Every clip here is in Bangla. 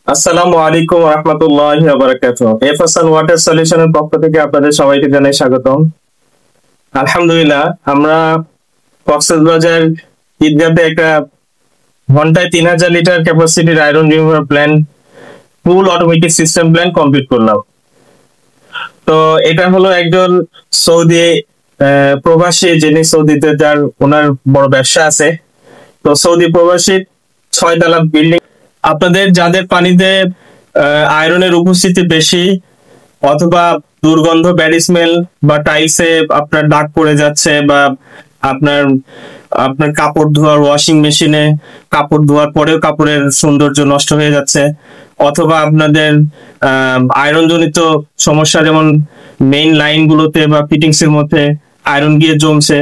আসসালামু আলাইকুম ওয়া রাহমাতুল্লাহি ওয়া বারাকাতুহু। এফএসএল ওয়াটার সলিউশনের পক্ষ থেকে আপনাদের সবাইকে জানাই স্বাগতম। আলহামদুলিল্লাহ, আমরা কক্সবাজার ঈদগাতে একটা ঘন্টায় 3000 লিটার ক্যাপাসিটির iron remover plant, full automatic system plant complete করলাম। তো এটা হলো একজন সৌদি প্রবাসী, যিনি সৌদিতে যার ওনার বড় ব্যবসা আছে। তো সৌদি প্রবাসী 6 তলা বিল্ডিং। আপনাদের যাদের পানিতে আয়রনের উপস্থিতি বেশি অথবা দুর্গন্ধ, ব্যাড স্মেল বা টাইলসে আপনার দাগ পড়ে যাচ্ছে, বা আপনার আপনার কাপড় ধোয়ার ওয়াশিং মেশিনে কাপড় ধোয়ার পরেও কাপড়ের সৌন্দর্য নষ্ট হয়ে যাচ্ছে, অথবা আপনাদের আয়রন জনিত সমস্যা, যেমন মেইন লাইন গুলোতে বা ফিটিংস এর মধ্যে আয়রন গিয়ে জমছে,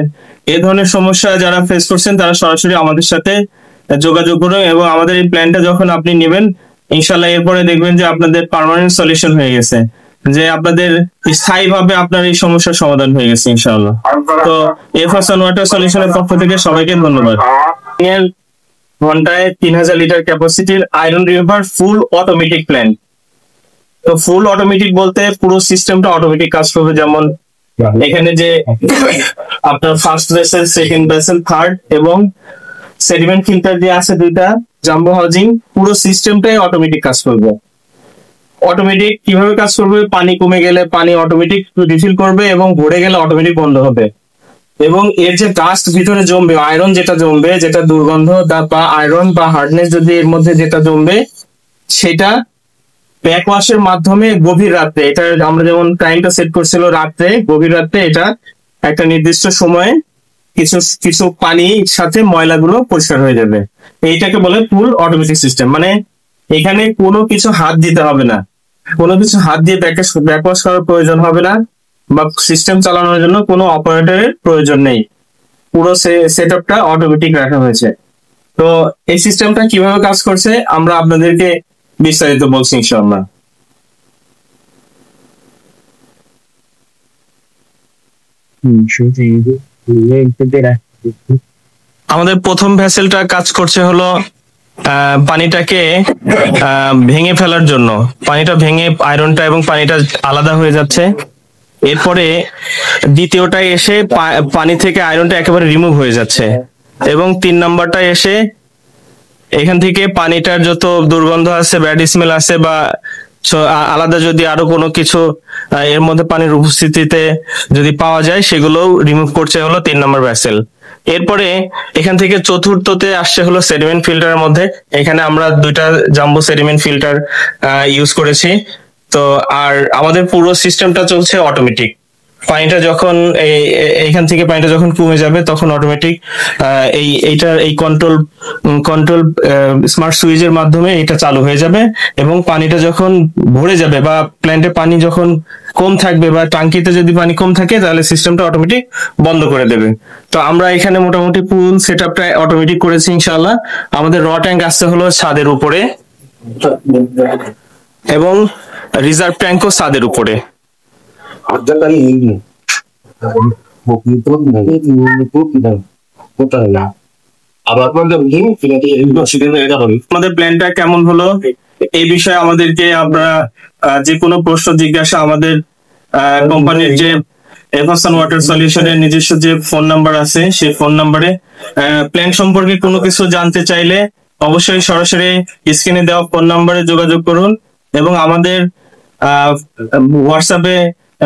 এই ধরনের সমস্যা যারা ফেস করছেন তারা সরাসরি আমাদের সাথে যোগাযোগ করুন। এবং আমাদের এই প্ল্যানটা যখন আপনি নেবেন, ইনশাল্লাহ এরপরে দেখবেন যে আপনাদের পার্মানেন্ট সলিউশন হয়ে গেছে, যে আপনাদের স্থায়ীভাবে আপনার এই সমস্যার সমাধান হয়ে গেছে ইনশাআল্লাহ। তো এফএসএল ওয়াটার সলিউশনের পক্ষ থেকে সবাইকে ধন্যবাদ। ঘন্টায় 3000 লিটার ক্যাপাসিটির iron remover full automatic plant. তো ফুল অটোমেটিক বলতে পুরো সিস্টেমটা অটোমেটিক কাজ করবে। যেমন এখানে যে আপনার first vessel, second vessel, third এবং সেডিমেন্ট ফিল্টার যে আছে দুইটা, জাম্বো হাউজিং, পুরো সিস্টেমটাই অটোমেটিক কাজ করবে। অটোমেটিক কিভাবে কাজ করবে? পানি কমে গেলে পানি অটোমেটিক রিফিল করবে এবং ভরে গেলে অটোমেটিক বন্ধ হবে। এবং এর যে ডাস্ট ভিতরে জমবে, আয়রন যেটা জমবে, যেটা দুর্গন্ধ বা আয়রন বা হার্ডনেস যদি এর মধ্যে যেটা জমবে, সেটা ব্যাক ওয়াশের মাধ্যমে গভীর রাত্রে, এটা আমরা যেমন টাইমটা সেট করছিল রাত্রে, গভীর রাত্রে এটা একটা নির্দিষ্ট সময়ে কিছু কিছু পানির সাথে ময়লাগুলো পরিষ্কার হয়ে যাবে। এইটাকে বলে ফুল অটোমেটিক সিস্টেম। মানে এখানে কোনো কিছু হাত দিতে হবে না, কোনো কিছু হাত দিয়ে ব্যাক ওয়াশ করার প্রয়োজন হবে না, বা সিস্টেম চালানোর জন্য কোনো অপারেটরের প্রয়োজন নেই। পুরো সেটআপটা অটোমেটিক রাখা হয়েছে। তো এই সিস্টেমটা কিভাবে কাজ করছে আমরা আপনাদেরকে বিস্তারিত বলছি ইনশাআল্লাহ। আমাদের প্রথম ভেসেলটা কাজ করছে হলো পানিটাকে ভেঙে ফেলার জন্য। পানিটা ভেঙে আয়রনটা এবং পানিটা আলাদা হয়ে যাচ্ছে। এরপরে দ্বিতীয়টায় এসে পানি থেকে আয়রনটা একেবারে রিমুভ হয়ে যাচ্ছে, এবং 3 নাম্বারটা এসে এখান থেকে পানিটার যত দুর্গন্ধ আছে, ব্যাড স্মেল আছে, বা আলাদা যদি আরো কোনো কিছু এর মধ্যে পানির উপস্থিতিতে যদি পাওয়া যায়, সেগুলো রিমুভ করছে হলো 3 নম্বর ভেসেল। এরপরে এখান থেকে চতুর্থতে আসছে হলো সেডিমেন্ট ফিল্টারের মধ্যে। এখানে আমরা 2টা জাম্বো সেডিমেন্ট ফিল্টার ইউজ করেছি। তো আর আমাদের পুরো সিস্টেমটা চলছে অটোমেটিক। পানিটা যখন এইখান থেকে পানিটা যখন কমে যাবে, তখন অটোমেটিক এই কন্ট্রোল স্মার্ট সুইচের মাধ্যমে এটা চালু হয়ে যাবে, এবং পানিটা যখন ভরে যাবে বা প্ল্যান্টে পানি যখন কম থাকবে বা টাঙ্কিতে যদি পানি কম থাকে, তাহলে সিস্টেমটা অটোমেটিক বন্ধ করে দেবে। তো আমরা এখানে মোটামুটি ফুল সেটআপটা অটোমেটিক করেছি ইনশাআল্লাহ। আমাদের র ট্যাঙ্ক আসছে হলো ছাদের উপরে, এবং রিজার্ভ ট্যাঙ্কও ছাদের উপরে। আমাদের প্ল্যানটা কেমন হলো এই বিষয়ে আমাদেরকে আপনারা যে কোনো প্রশ্ন জিজ্ঞাসা আমাদের কোম্পানির যে এফএসএল ওয়াটার সলিউশনের নিজস্ব যে ফোন নাম্বার আছে, সেই ফোন নাম্বারে প্ল্যান সম্পর্কে কোনো কিছু জানতে চাইলে অবশ্যই সরাসরি স্ক্রিনে দেওয়া ফোন নাম্বারে যোগাযোগ করুন, এবং আমাদের হোয়াটসঅ্যাপে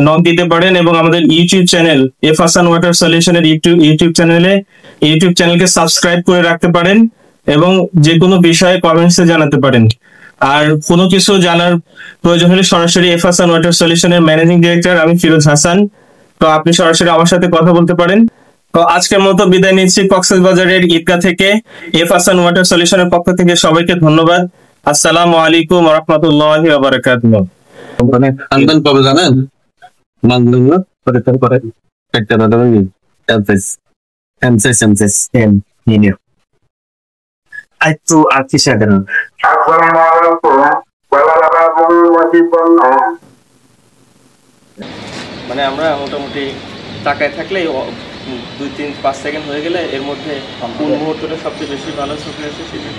নক দিতে পারেন, এবং আমাদের ইউটিউব চ্যানেল এফএসএল ওয়াটার সলিউশনের ইউটিউব চ্যানেলকে সাবস্ক্রাইব করে রাখতে পারেন, এবং যে কোনো বিষয়ে কমেন্টসে জানাতে পারেন। আর কোনো কিছু জানার প্রয়োজন হলে সরাসরি এফএসএল ওয়াটার সলিউশনের ম্যানেজিং ডিরেক্টর আমি ফিরোজ হাসান, তো আপনি সরাসরি আমার সাথে কথা বলতে পারেন। তো আজকের মতো বিদায় নিচ্ছি কক্সবাজারের ঈদগাহ থেকে। এফএসএল ওয়াটার সলিউশনের পক্ষ থেকে সবাইকে ধন্যবাদ। আসসালামু আলাইকুম ওয়া রাহমাতুল্লাহি ওয়া বারাকাতুহু। কোম্পানি আন্দন কবে জানেন? মানদণ্ড পরীক্ষা করে একটা দাদা এমসেস নিয়ে একটু আর কি শেখানো। মানে আমরা মোটামুটি তাকায় থাকলে 2-3-5 সেকেন্ড হয়ে গেলে এর মধ্যে কোন মুহূর্তটা সবচেয়ে বেশি ভালো চোখে আসে সেটা